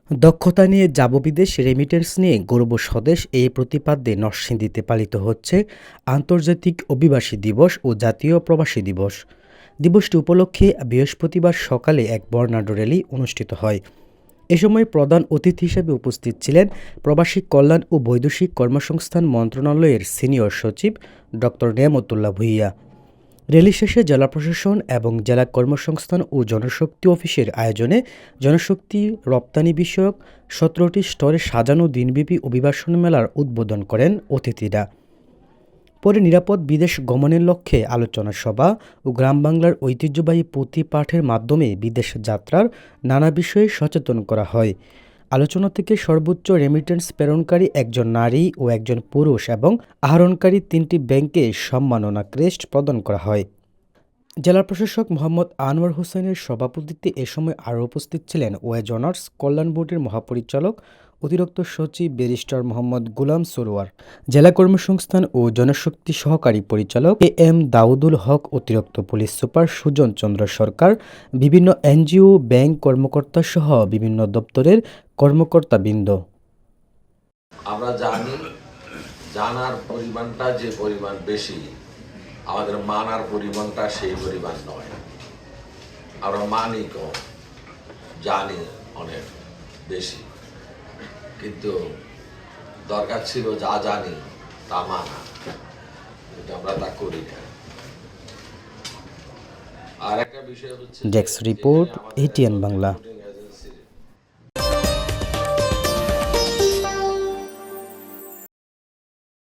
দক্ষতা নিয়ে যাব বিদেশ, রেমিটেন্স নিয়ে গড়ব স্বদেশ এই প্রতিপাদ্যে নরসিংদীতে পালিত হচ্ছে আন্তর্জাতিক অভিবাসী দিবস ও জাতীয় প্রবাসী দিবস। দিবসটি উপলক্ষে বৃহস্পতিবার সকালে এক বর্ণাঢ্য র্যালি অনুষ্ঠিত হয়। এ সময় প্রধান অতিথি হিসেবে উপস্থিত ছিলেন প্রবাসী কল্যাণ ও বৈদেশিক কর্মসংস্থান মন্ত্রণালয়ের সিনিয়র সচিব ডক্টর নেয়ামতুল্লাহ ভূঁইয়া। র্যালি শেষে জেলা প্রশাসন এবং জেলা কর্মসংস্থান ও জনশক্তি অফিসের আয়োজনে জনশক্তি রপ্তানি বিষয়ক ১৭টি স্টলে সাজানো দিনব্যাপী অভিবাসন মেলার উদ্বোধন করেন অতিথিরা। পরে নিরাপদ বিদেশ গমনের লক্ষ্যে আলোচনা সভা ও গ্রাম বাংলার ঐতিহ্যবাহী পুঁথি পাঠের মাধ্যমে বিদেশ যাত্রার নানা বিষয়ে সচেতন করা হয়। আলোচনা থেকে সর্বোচ্চ রেমিটেন্স প্রেরণকারী একজন নারী ও একজন পুরুষ এবং আহরণকারী ৩টি ব্যাংকে সম্মাননা ক্রেস্ট প্রদান করা হয়। জেলা প্রশাসক মোহাম্মদ আনোয়ার হোসেনের সভাপতিত্বে এ সময় আরও উপস্থিত ছিলেন ওয়েজ অনার্স কল্যাণ বোর্ডের মহাপরিচালক অতিরিক্ত সচিব ব্যারিস্টার মোহাম্মদ গুলাম সরোয়ার, জেলা কর্মসংস্থান ও জনশক্তি সহকারী পরিচালক এ এম দাউদুল হক, অতিরিক্ত পুলিশ সুপার সুজন চন্দ্র সরকার, বিভিন্ন এনজিও, ব্যাংক কর্মকর্তা সহ বিভিন্ন দপ্তরের কর্মকর্তাবৃন্দ। আমরা জানি জানার পরিমাণটা যে পরিমাণ বেশি, আমাদের মানার পরিমাণটা সেই পরিমাণ নয়। আমরা মানি কম, জানি অনেক বেশি, কিন্তু দরকার ছিল যা জানি তা মানা, কিন্তু আমরা তা করি না। আর একটা বিষয় হচ্ছে ডেস্ক রিপোর্ট, এটিএন বাংলা।